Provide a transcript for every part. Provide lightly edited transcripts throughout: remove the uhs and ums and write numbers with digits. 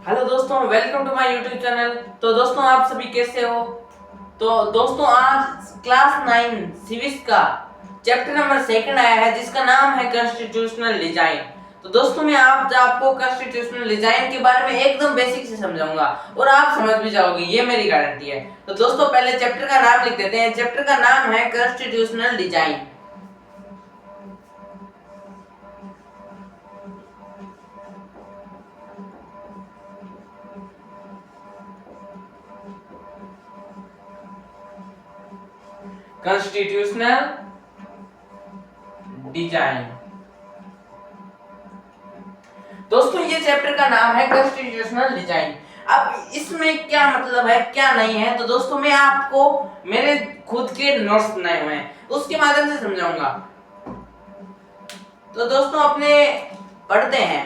Hello दोस्तों, welcome to my YouTube channel. तो दोस्तों, आप सभी कैसे हो? तो दोस्तों, आज क्लास 9 सिविक्स का चैप्टर नंबर 2 आया है, जिसका नाम है कॉन्स्टिट्यूशनल डिजाइन। तो दोस्तों, मैं आपको कॉन्स्टिट्यूशनल डिजाइन के बारे में एकदम बेसिक से समझाऊंगा और आप समझ भी जाओगे, ये मेरी गारंटी है। तो दोस्तों, पहले चैप्टर का नाम लिख देते हैं। चैप्टर का नाम है कॉन्स्टिट्यूशनल डिजाइन। Constitutional design. दोस्तों, ये चैप्टर का नाम है कॉन्स्टिट्यूशनल डिजाइन। अब इसमें क्या मतलब है, क्या नहीं है, तो दोस्तों मैं आपको मेरे खुद के नोट्स बनाए हुए हैं, उसके माध्यम से समझाऊंगा। तो दोस्तों, अपने पढ़ते हैं।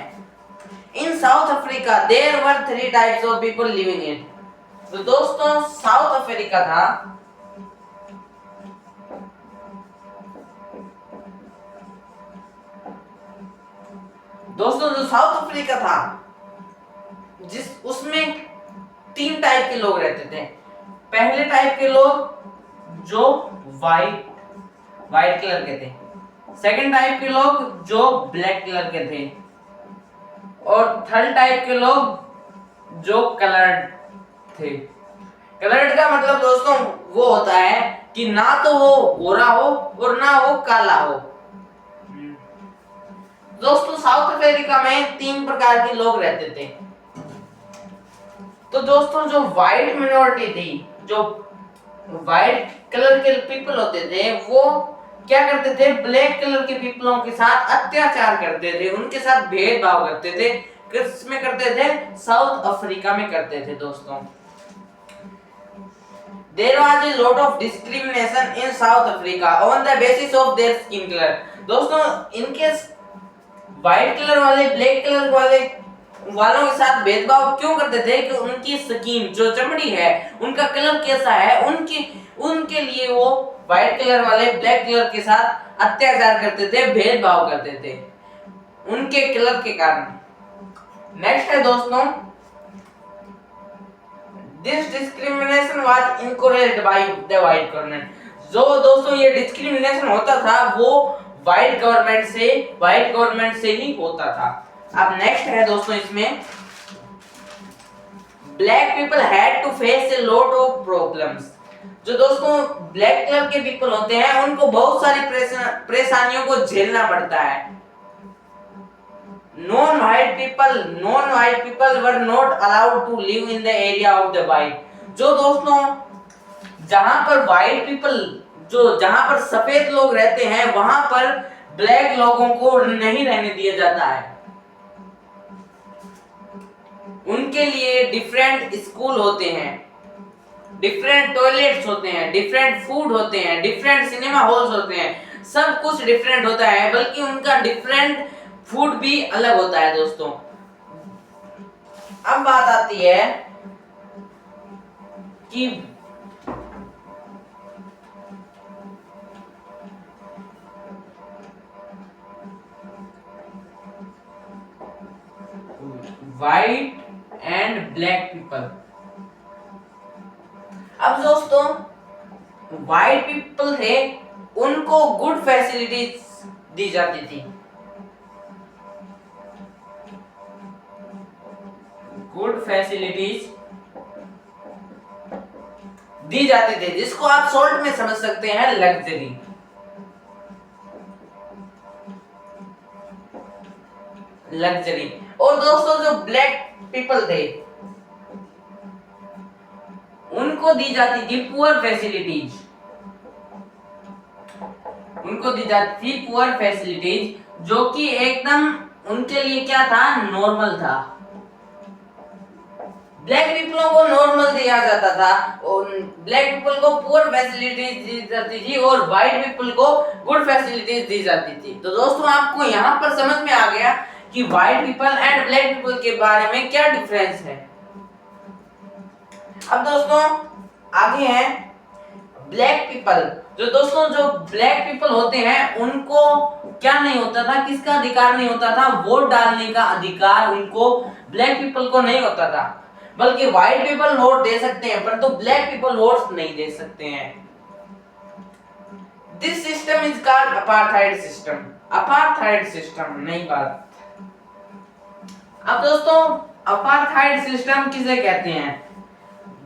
In South Africa there were 3 types of people living in. तो दोस्तों, साउथ अफ्रीका था, दोस्तों जो साउथ अफ्रीका था, उसमें 3 टाइप के लोग रहते थे। पहले टाइप के लोग जो वाइट कलर के थे, सेकंड टाइप के लोग जो ब्लैक कलर के थे, और थर्ड टाइप के लोग जो कलर्ड थे। कलर्ड का मतलब दोस्तों वो होता है कि ना तो वो गोरा हो और ना वो काला हो। दोस्तों, साउथ अफ्रीका में 3 प्रकार के लोग रहते थे। तो दोस्तों, जो व्हाइट मिनोरिटी थी, जो व्हाइट कलर के पीपल होते थे, वो क्या करते थे, ब्लैक कलर के पीपलों के साथ अत्याचार करते थे, उनके साथ भेदभाव करते थे। किसमें करते थे? साउथ अफ्रीका में करते थे। दोस्तों, there was a lot of discrimination in South Africa on the basis of their skin color। दोस्तों, इनके व्हाइट कलर वाले, ब्लैक कलर वालों के साथ भेदभाव क्यों करते थे? कि उनकी स्किन, जो चमड़ी है, उनका कलर कैसा है, उनके लिए वो व्हाइट कलर वाले ब्लैक कलर के साथ अत्याचार करते थे, भेदभाव करते थे उनके कलर के कारण। नेक्स्ट है दोस्तों, this discrimination was encouraged by the white government. जो दोस्तों ये डिस्क्रिमिनेशन होता था, वो व्हाइट गवर्नमेंट से ही होता था। अब नेक्स्ट है दोस्तों, इसमें black people had to face a lot of problems. जो दोस्तों ब्लैक कलर के पीपल होते हैं, उनको बहुत सारी परेशानियों को झेलना पड़ता है। Non white people were not allowed to live in the area of the white. जो दोस्तों जहां पर व्हाइट पीपल, जहां पर सफेद लोग रहते हैं, वहां पर ब्लैक लोगों को नहीं रहने दिया जाता है। उनके लिए डिफरेंट स्कूल होते हैं, डिफरेंट टॉयलेट्स होते हैं, डिफरेंट फूड होते हैं, डिफरेंट सिनेमा हॉल्स होते हैं, सब कुछ डिफरेंट होता है, बल्कि उनका डिफरेंट फूड भी अलग होता है। दोस्तों, अब बात आती है कि व्हाइट एंड ब्लैक पीपल। अब दोस्तों, व्हाइट पीपल थे, उनको गुड फैसिलिटीज दी जाती थी, गुड फैसिलिटीज दी जाती थी, जिसको आप शॉर्ट में समझ सकते हैं लग्जरी। और दोस्तों, जो ब्लैक पीपल थे, उनको दी जाती थी पुअर फैसिलिटीज, जो कि एकदम उनके लिए क्या था, नॉर्मल था। ब्लैक पीपलों को नॉर्मल दिया जाता था, और ब्लैक पीपल को पुअर फैसिलिटीज दी जाती थी, और व्हाइट पीपल को गुड फैसिलिटीज दी जाती थी। तो दोस्तों, आपको यहाँ पर समझ में आ गया कि white people and black people के बारे में क्या डिफरेंस है। अब दोस्तों आगे है ब्लैक पीपल। जो ब्लैक पीपल होते हैं, उनको क्या नहीं होता था, किसका अधिकार नहीं होता था? वोट डालने का अधिकार उनको, ब्लैक पीपल को नहीं होता था। बल्कि व्हाइट पीपल वोट दे सकते हैं परंतु ब्लैक पीपल वोट नहीं दे सकते हैं। This system is called apartheid system. Apartheid system, नई बात। अब दोस्तों अपार्थाइड सिस्टम किसे कहते हैं?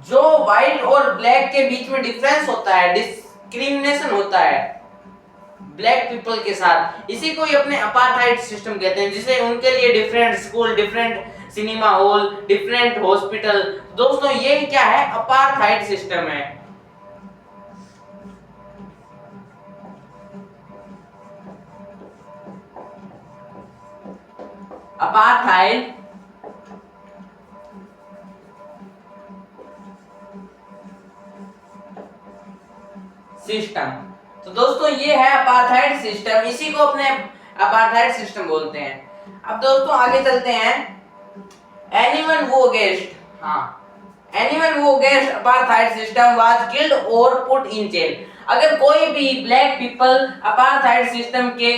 जो व्हाइट और ब्लैक के बीच में डिफरेंस होता है, डिस्क्रिमिनेशन होता है ब्लैक पीपल के साथ, इसी को ही अपने अपार्थाइड सिस्टम कहते हैं। जिसे उनके लिए different school, different cinema hall, different hospital. दोस्तों ये क्या है? अपार्थाइड सिस्टम है। Apartheid system. तो दोस्तों ये है अपार्थाइड सिस्टम, इसी को अपने अपार्थाइड सिस्टम बोलते हैं। अब दोस्तों आगे चलते हैं। Anyone who against, anyone who against apartheid system was killed और पुट इन जेल। अगर कोई भी ब्लैक पीपल अपार्थाइड सिस्टम के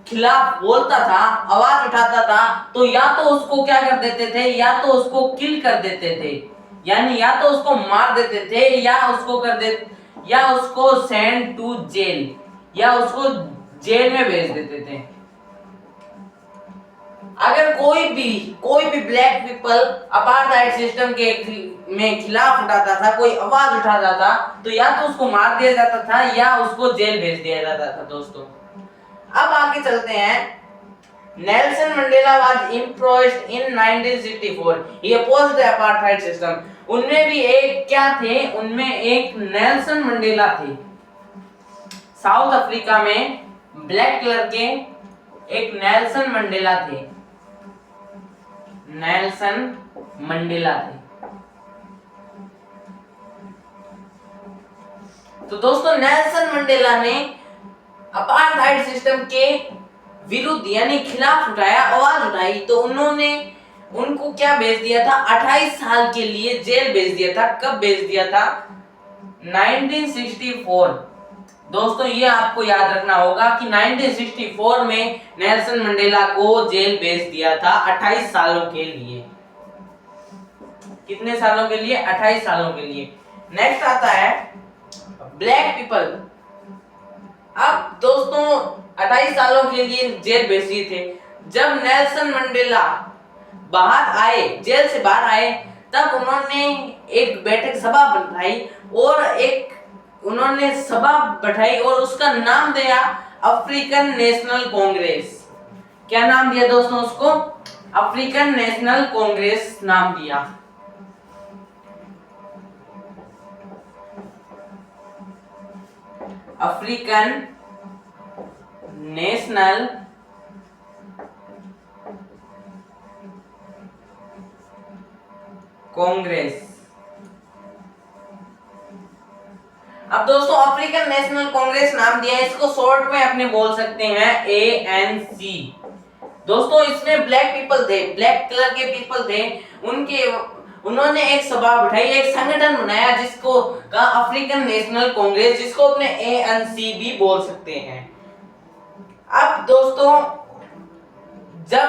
खिलाफ बोलता था, आवाज उठाता था, तो या तो उसको क्या कर देते थे, या तो उसको किल कर देते थे, यानी या तो उसको मार देते थे, या उसको सेंड टू जेल, या उसको जेल में भेज देते थे। अगर कोई भी ब्लैक पीपल अपार्थाइड सिस्टम के में खिलाफ उठाता था, कोई आवाज उठाता था, तो या तो उसको मार दिया जाता था या उसको जेल भेज दिया जाता था। दोस्तों अब आगे चलते हैं। Nelson Mandela was improved in 1964। He opposed the apartheid system. उनमें भी एक क्या थे? उनमें एक नेल्सन मंडेला थे। साउथ अफ्रीका में ब्लैक कलर के एक नेल्सन मंडेला थे। नेल्सन मंडेला थे। तो दोस्तों नेल्सन मंडेला ने अपार्थाइड सिस्टम के विरुद्ध यानी खिलाफ उठाया, आवाज उठाई, तो उन्होंने उनको क्या भेज दिया था? 28 साल के लिए जेल भेज दिया था। कब भेज दिया था? 1964। दोस्तों ये आपको याद रखना होगा कि 1964 में नेल्सन मंडेला को जेल भेज दिया था 28 सालों के लिए। कितने सालों के लिए? 28 सालों के लिए। नेक्स्ट आता है ब्लैक पीपल। अब दोस्तों 28 सालों के लिए जेल भेज दिए थे। जब नेल्सन मंडेला बाहर आए, जेल से बाहर आए, तब उन्होंने एक बैठक सभा बैठाई और उसका नाम दिया अफ्रीकन नेशनल कांग्रेस। क्या नाम दिया दोस्तों उसको? अफ्रीकन नेशनल कांग्रेस नाम दिया। African national Congress. अब दोस्तों अफ्रीकन नेशनल कांग्रेस नाम दिया, इसको शॉर्ट में अपने बोल सकते हैं ANC। दोस्तों इसमें ब्लैक पीपल थे, ब्लैक कलर के पीपल थे, उन्होंने एक सभा बिठाई, एक संगठन बनाया जिसको कहा अफ्रीकन नेशनल कांग्रेस, जिसको अपने ANC भी बोल सकते हैं। अब दोस्तों जब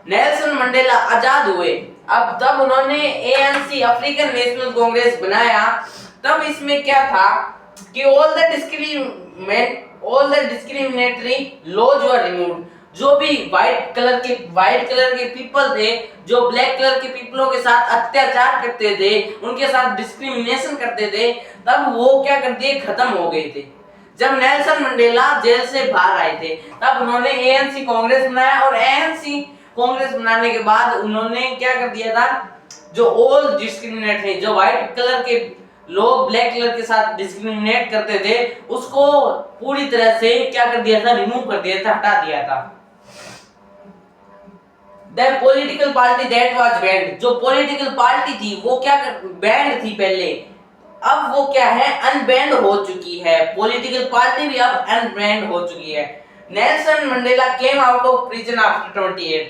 नेल्सन मंडेला आजाद हुए, अब तब उन्होंने ANC अफ्रीकन नेशनल कांग्रेस बनाया। तब इसमें क्या था कि all the discriminatory laws were removed. जो भी व्हाइट कलर के पीपल थे, जो ब्लैक कलर के पीपलों के साथ अत्याचार करते थे, उनके साथ डिस्क्रिमिनेशन करते थे, तब वो क्या कर दिए? खत्म हो गए थे। जब नेल्सन मंडेला जेल से बाहर आए थे, तब उन्होंने ANC कांग्रेस बनाया, और ANC कांग्रेस बनाने के बाद उन्होंने क्या कर दिया था? जो ऑल डिस्क्रिमिनेट है, जो व्हाइट कलर के लोग ब्लैक कलर के साथ डिस्क्रिमिनेट करते थे, उसको पूरी तरह से क्या कर दिया था? रिमूव कर दिया था, हटा दिया था। The political party that was banned, जो पॉलिटिकल पार्टी थी वो क्या बैंड थी पहले, अब वो क्या है? अनबैंड हो चुकी है। पॉलिटिकल पार्टी भी अब अनबैंड हो चुकी है। Nelson Mandela came out of prison after 28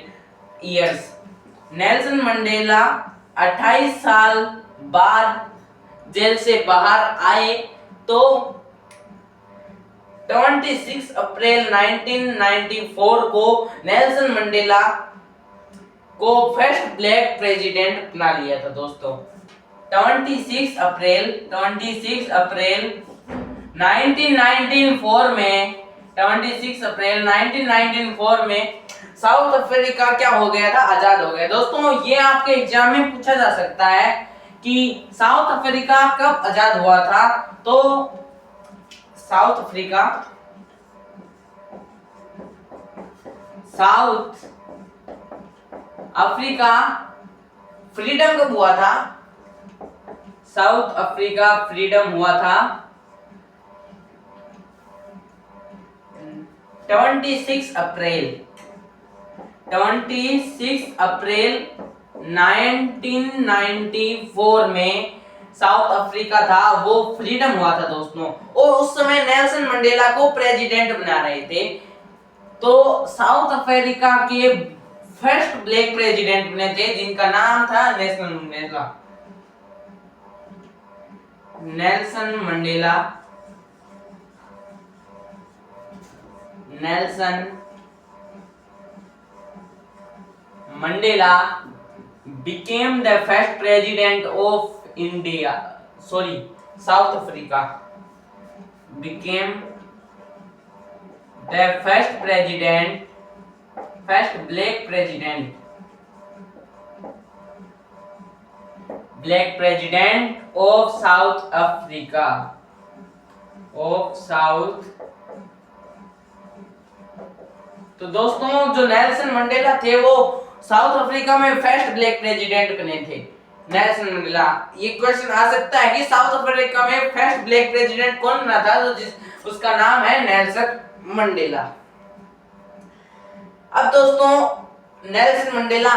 years। Nelson Mandela 28 साल बाद जेल से बाहर आए, तो 26 अप्रैल 1994 को नेल्सन मंडेला को फर्स्ट ब्लैक प्रेसिडेंट बना लिया था दोस्तों। 26 अप्रैल 1994 में 26 अप्रैल 1994 में साउथ अफ्रीका क्या हो गया था, आजाद हो गया। दोस्तों ये आपके एग्जाम में पूछा जा सकता है कि साउथ अफ्रीका कब आजाद हुआ था। तो साउथ अफ्रीका फ्रीडम कब हुआ था? साउथ अफ्रीका फ्रीडम हुआ था 26 अप्रैल 1994 में साउथ अफ्रीका था वो फ्रीडम हुआ था दोस्तों। और उस समय नेल्सन मंडेला को प्रेसिडेंट बना रहे थे। तो साउथ अफ्रीका के फर्स्ट ब्लैक प्रेसिडेंट बने थे जिनका नाम था Nelson Mandela became the first president of South Africa became the first black president of South Africa तो दोस्तों जो नेल्सन मंडेला थे वो साउथ अफ्रीका में फर्स्ट ब्लैक प्रेसिडेंट बने थे। नेल्सन मंडेला, ये क्वेश्चन आ सकता है कि साउथ अफ्रीका में फर्स्ट ब्लैक प्रेसिडेंट कौन बना था, तो उसका नाम है नेल्सन मंडेला। अब दोस्तों नेल्सन मंडेला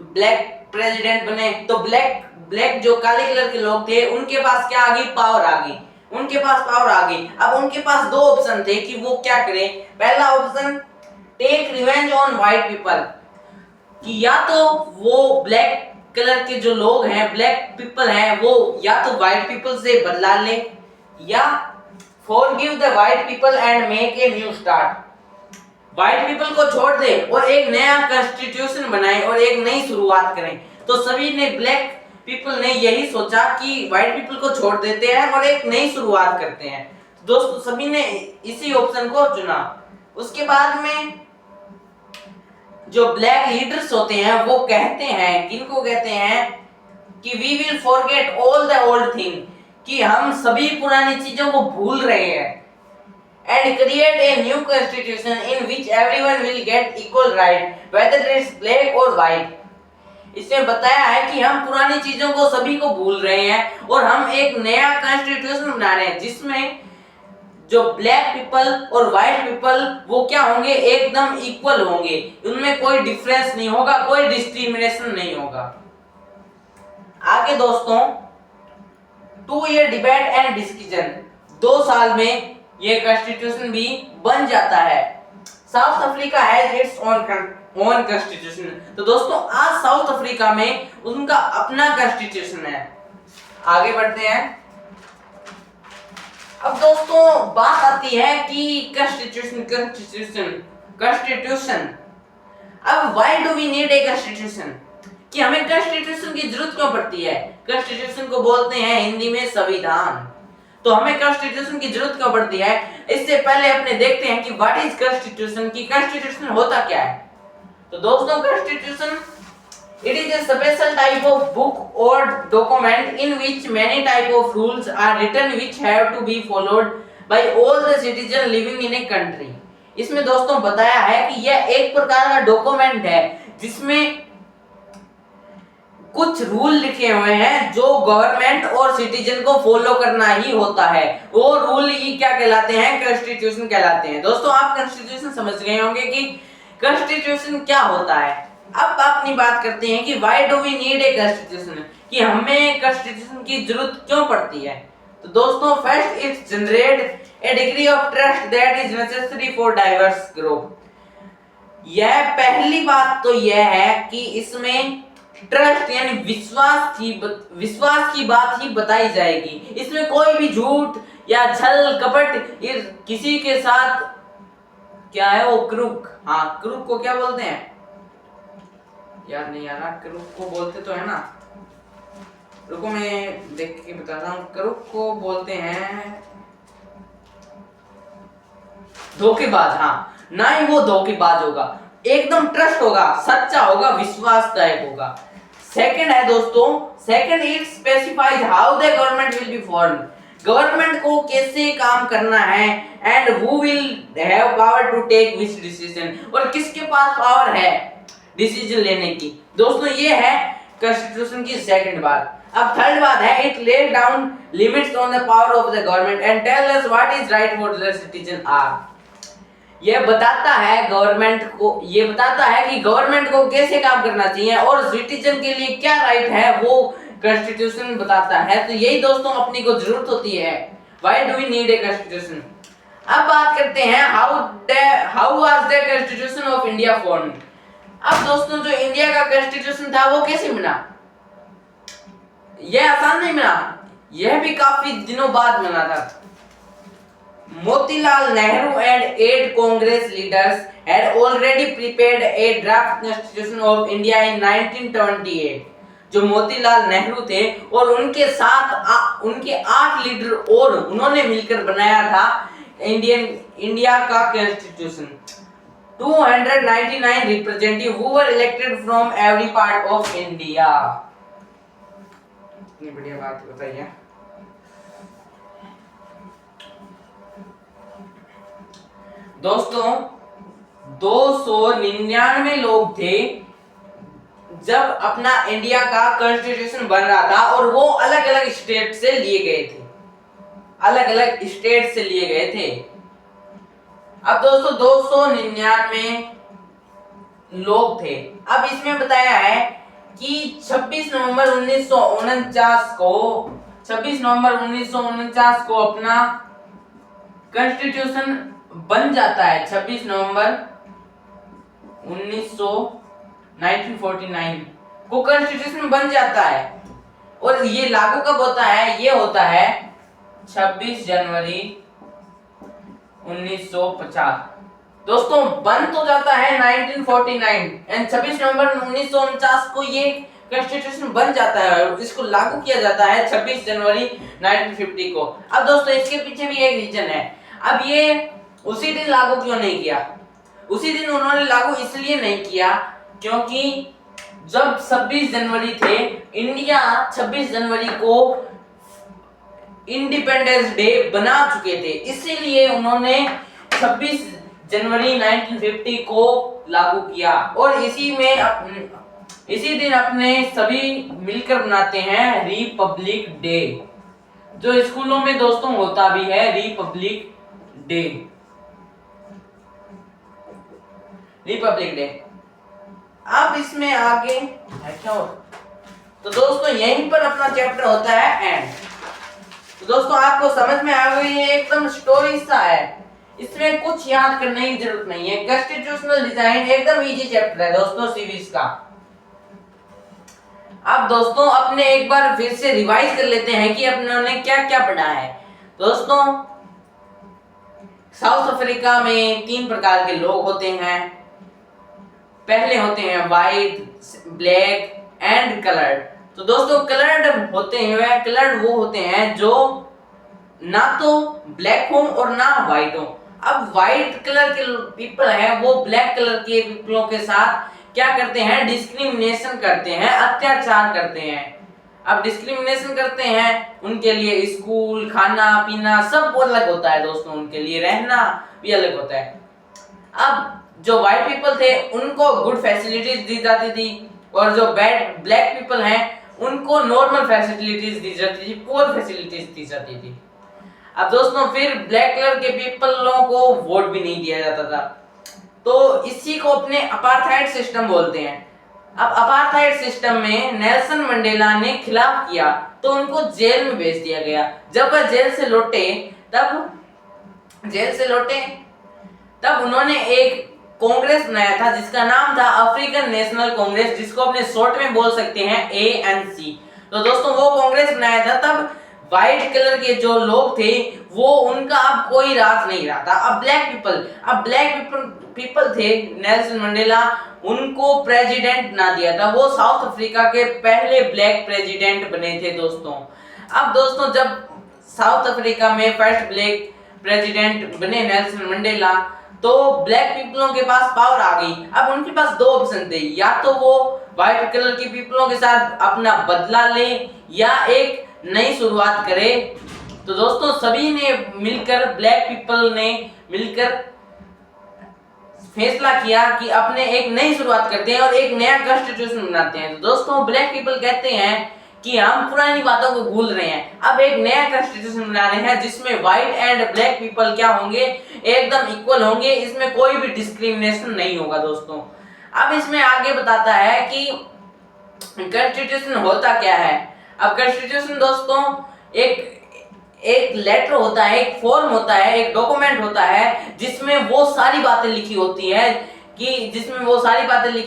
ब्लैक प्रेसिडेंट बने तो ब्लैक जो काले कलर के लोग थे उनके पास क्या आ गई, पावर आ गई। अब उनके पास दो ऑप्शन थे कि वो क्या करें। पहला option take revenge on white people, कि या तो वो ब्लैक कलर के जो लोग हैं, ब्लैक पीपल हैं, वो या तो व्हाइट पीपल से बदला ले, या forgive the white people and make a new start, white people को छोड़ दे और एक नया कॉन्स्टिट्यूशन बनाए और एक नई शुरुआत करें। तो सभी ने ब्लैक पीपल ने यही सोचा कि व्हाइट पीपल को छोड़ देते हैं और एक नई शुरुआत करते हैं। दोस्तों सभी ने इसी ऑप्शन को चुना। उसके बाद में जो ब्लैक लीडर्स होते हैं वो कहते हैं, किनको कहते हैं कि we will forget all the old thing, कि हम सभी पुरानी चीजों को भूल रहे हैं, and create a new constitution in which everyone will get equal right whether it's black और व्हाइट। इसमें बताया है कि हम पुरानी चीजों को सभी को भूल रहे हैं और हम एक नया कॉन्स्टिट्यूशन बना रहे हैं जिसमें जो ब्लैक पीपल और व्हाइट पीपल वो क्या होंगे, एकदम इक्वल होंगे, उनमें कोई डिफरेंस नहीं होगा, कोई डिस्क्रिमिनेशन नहीं होगा। आगे दोस्तों 2 ईयर डिबेट एंड डिस्कशन, 2 साल में ये कॉन्स्टिट्यूशन भी बन जाता है। South Africa has its own constitution, तो दोस्तों आज साउथ अफ्रीका में उनका अपना कॉन्स्टिट्यूशन है। आगे बढ़ते हैं। अब दोस्तों बात आती है कि कॉन्स्टिट्यूशन। अब why do we need a constitution, कि हमें कॉन्स्टिट्यूशन की जरूरत क्यों पड़ती है। कॉन्स्टिट्यूशन को बोलते हैं हिंदी में संविधान। तो हमें कॉन्स्टिट्यूशन की जरूरत क्यों पड़ती है, इससे पहले अपने देखते हैं कि व्हाट इज कॉन्स्टिट्यूशन, की कॉन्स्टिट्यूशन होता क्या है। तो दोस्तों constitution it is a special type of book or document in which many type of rules are written which have to be followed by all the citizens living in a country। इसमें दोस्तों बताया है कि यह एक प्रकार का document है जिसमें कुछ रूल लिखे हुए हैं जो गवर्नमेंट और सिटीजन को फॉलो करना ही होता है। वो रूल ही क्या कहलाते हैं, कॉन्स्टिट्यूशन कहलाते हैं। दोस्तों आप कॉन्स्टिट्यूशन समझ गए होंगे कि कॉन्स्टिट्यूशन क्या होता है। अब अपनी बात करते हैं कि why do we need a constitution, कि हमें कॉन्स्टिट्यूशन की जरूरत क्यों पड़ती है। तो दोस्तों first it generate a degree of trust that is necessary for diverse group. यह पहली बात तो यह है कि इसमें ट्रस्ट यानी विश्वास की बात ही बताई जाएगी। इसमें कोई भी झूठ या छल कपट किसी के साथ क्या है वो क्रूक, हाँ क्रूक को क्या बोलते हैं यार, नहीं यार क्रूक को बोलते तो है ना, रुको मैं देख के बताता हूँ। क्रूक को बोलते हैं धोखेबाज, हाँ ना ही वो धोखेबाज होगा, एकदम ट्रस्ट होगा, सच्चा होगा, विश्वासदायक होगा। सेकंड है दोस्तों, second it specifies how the government will be formed, government को कैसे काम करना है, and who will have power to take which decision, और किसके पास पावर है डिसीजन लेने की। दोस्तों ये है कॉन्स्टिट्यूशन की सेकंड बात। अब थर्ड बात है, it lays down limits on the power of the government and tell us what is right for the citizen are. ये बताता है गवर्नमेंट को, ये बताता है कि गवर्नमेंट को कैसे काम करना चाहिए और सिटीजन के लिए क्या राइट है, वो कॉन्स्टिट्यूशन बताता है। तो यही दोस्तों अपनी को जरूरत होती है, why do we need a constitution. अब बात करते हैं how was the constitution of India formed. अब दोस्तों जो इंडिया का कॉन्स्टिट्यूशन था वो कैसे बना, यह आसान नहीं बना, यह भी काफी दिनों बाद बना था। Motilal Nehru and 8 Congress leaders had already prepared a draft constitution of India in 1928। जो मोतीलाल नेहरू थे और उनके साथ उनके 8 लीडर और उन्होंने मिलकर बनाया था इंडिया का constitution. 299 representative who were elected from every part of India। इतनी बढ़िया बात बताइए। दोस्तों 299 लोग थे जब अपना इंडिया का कॉन्स्टिट्यूशन बन रहा था, और वो अलग अलग स्टेट से लिए गए थे, अलग अलग स्टेट से लिए गए थे। अब दोस्तों 299 लोग थे। अब इसमें बताया है कि 26 नवंबर 1949 को अपना कॉन्स्टिट्यूशन बन जाता है। 26 नवंबर 1949 को कॉन्स्टिट्यूशन बन जाता है, और ये लागू कब होता है, ये होता है 26 जनवरी 1950। दोस्तों बन तो जाता है 1949 एंड 26 नवंबर 1949 को ये कॉन्स्टिट्यूशन बन जाता है और इसको लागू किया जाता है 26 जनवरी 1950 को। अब दोस्तों इसके पीछे भी एक रीजन है। अब ये उसी दिन लागू क्यों नहीं किया, उसी दिन उन्होंने लागू इसलिए नहीं किया क्योंकि जब 26 जनवरी थे, इंडिया 26 जनवरी को इंडिपेंडेंस डे बना चुके थे, इसीलिए उन्होंने 26 जनवरी 1950 को लागू किया। और इसी दिन अपने सभी मिलकर बनाते हैं रिपब्लिक डे, जो स्कूलों में दोस्तों होता भी है रिपब्लिक डे। Republic day. अब इसमें आगे है क्या हो? तो दोस्तों यहीं पर अपना चैप्टर होता है एंड। तो दोस्तों आपको समझ में आ गई है, एकदम स्टोरी सा है, इसमें कुछ याद करने की जरूरत नहीं है। कॉन्स्टिट्यूशनल डिजाइन एकदम इजी चैप्टर है दोस्तों सीरीज का। अब दोस्तों अपने एक बार फिर से रिवाइज कर लेते हैं कि अपने क्या क्या पढ़ा है। दोस्तों साउथ अफ्रीका में 3 प्रकार के लोग होते हैं। पहले होते हैं वाइट, ब्लैक एंड कलर्ड। तो दोस्तों कलर्ड होते हैं, कलर्ड वो होते हैं जो ना तो ब्लैक हो और ना व्हाइट हो। अब व्हाइट कलर के पीपल हैं वो ब्लैक कलर के पीपलों के साथ क्या करते हैं, डिस्क्रिमिनेशन करते हैं, अत्याचार करते हैं। अब डिस्क्रिमिनेशन करते हैं, उनके लिए स्कूल, खाना पीना सब अलग होता है दोस्तों, उनके लिए रहना भी अलग होता है। अब जो व्हाइट पीपल थे उनको गुड फैसिलिटीज दी जाती थी, और जो ब्लैक पीपल हैं उनको नॉर्मल फैसिलिटीज दी जाती थी, पुअर फैसिलिटीज दी जाती थी। अब दोस्तों फिर ब्लैक कलर के पीपलों को वोट भी नहीं दिया जाता था, तो इसी को अपने अपार्थाइड सिस्टम बोलते हैं। अब अपार्थाइड सिस्टम में नेल्सन मंडेला ने खिलाफ किया तो उनको जेल में भेज दिया गया। जब वह जेल से लौटे तब उन्होंने एक कांग्रेस बनाया था जिसका नाम था अफ्रीकन नेशनल कांग्रेस, जिसको अपने शॉर्ट में बोल सकते हैं ANC। तो दोस्तों वो कांग्रेस बनाया था, तब व्हाइट कलर के जो लोग थे वो उनका अब कोई राज नहीं रहा था। अब ब्लैक पीपल थे, नेल्सन मंडेला उनको प्रेसिडेंट ना दिया था। वो साउथ अफ्रीका के पहले ब्लैक प्रेसिडेंट बने थे दोस्तों। अब दोस्तों जब साउथ अफ्रीका में फर्स्ट ब्लैक प्रेसिडेंट बने नेल्सन मंडेला, तो ब्लैक पीपलों के पास पावर आ गई। अब उनके पास दो ऑप्शन थे, या तो वो व्हाइट कलर की पीपलों के साथ अपना बदला ले या एक नई शुरुआत करे। तो दोस्तों सभी ने मिलकर, ब्लैक पीपल ने मिलकर फैसला किया कि अपने एक नई शुरुआत करते हैं और एक नया कॉन्स्टिट्यूशन बनाते हैं। तो दोस्तों ब्लैक पीपल कहते हैं कि हम पुरानी बातों को भूल रहे हैं, अब एक नया कॉन्स्टिट्यूशन बना रहे हैं जिसमें व्हाइट एंड ब्लैक पीपल क्या होंगे, एकदम इक्वल होंगे, इसमें कोई भी डिस्क्रिमिनेशन नहीं होगा दोस्तों। अब इसमें आगे बताता है कि कॉन्स्टिट्यूशन होता क्या है। अब कॉन्स्टिट्यूशन दोस्तों एक लेटर होता है, एक फॉर्म होता है, एक डॉक्यूमेंट होता है जिसमें वो सारी बातें लिखी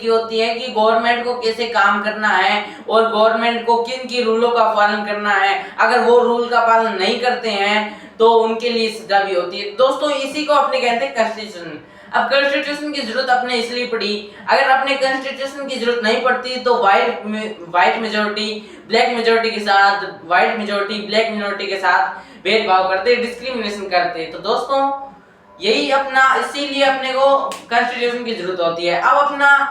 होती है कि गवर्नमेंट को कैसे काम करना है और गवर्नमेंट को किन की रूलों का पालन करना है। अगर वो रूल का पालन नहीं करते हैं तो उनके लिए सजा भी होती है दोस्तों। इसी को अपने कहते हैं कॉन्स्टिट्यूशन। अब कॉन्स्टिट्यूशन की जरूरत अपने इसलिए पड़ी, अगर अपने कॉन्स्टिट्यूशन की जरूरत नहीं पड़ती तो व्हाइट मेजॉरिटी ब्लैक मेजॉरिटी के साथ, व्हाइट मेजॉरिटी ब्लैक मेजॉरिटी के साथ भेदभाव करते, डिस्क्रिमिनेशन करते। तो दोस्तों यही इसीलिए अपने को कॉन्स्टिट्यूशन की जरूरत होती है। अब अपना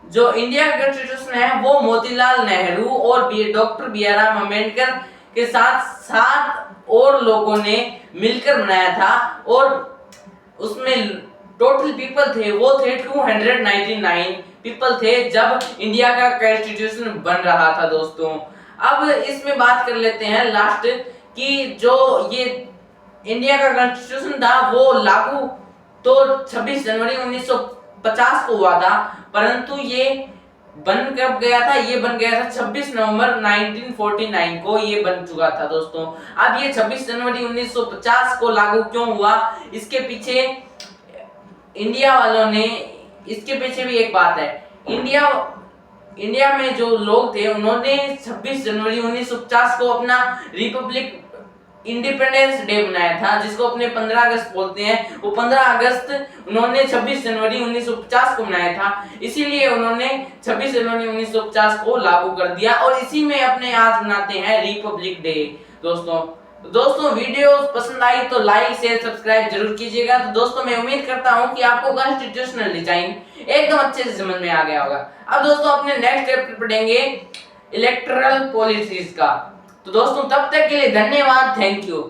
जो इंडिया का कॉन्स्टिट्यूशन है वो मोतीलाल नेहरू और डॉक्टर बी आर अम्बेडकर के साथ 7 और लोगों ने मिलकर बनाया था, और उसमें टोटल पीपल थे वो थे 299 पीपल थे जब इंडिया का कॉन्स्टिट्यूशन बन रहा था दोस्तों। अब इसमें बात कर लेते हैं लास्ट कि जो ये इंडिया का कॉन्स्टिट्यूशन था वो लागू तो 26 जनवरी 1950 को हुआ था, परंतु ये बन कब गया था, ये बन गया था 26 नवंबर 1949 को ये बन चुका था दोस्तों। अब ये 26 जनवरी 1950 को लागू क्यों हुआ, इसके पीछे इंडिया वालों ने, इसके पीछे भी एक बात है। इंडिया में जो लोग थे उन्होंने 26 जनवरी 1950 को अपना रिपब्लिक इंडिपेंडेंस डे बनाया था, जिसको अपने 15 अगस्त बोलते हैं। वो 15 अगस्त उन्होंने 26 जनवरी 1950 को मनाया था, इसीलिए उन्होंने 26 जनवरी 1950 को लागू कर दिया और इसी में अपने आज मनाते हैं रिपब्लिक डे दोस्तों वीडियो पसंद आई तो लाइक शेयर सब्सक्राइब जरूर कीजिएगा। तो दोस्तों मैं उम्मीद करता हूं कि आपको कॉन्स्टिट्यूशनल डिजाइन एकदम अच्छे से समझ में आ गया होगा। अब दोस्तों अपने नेक्स्ट चैप्टर पढ़ेंगे इलेक्टोरल पॉलिसीज का। तो दोस्तों तब तक के लिए धन्यवाद, थैंक यू।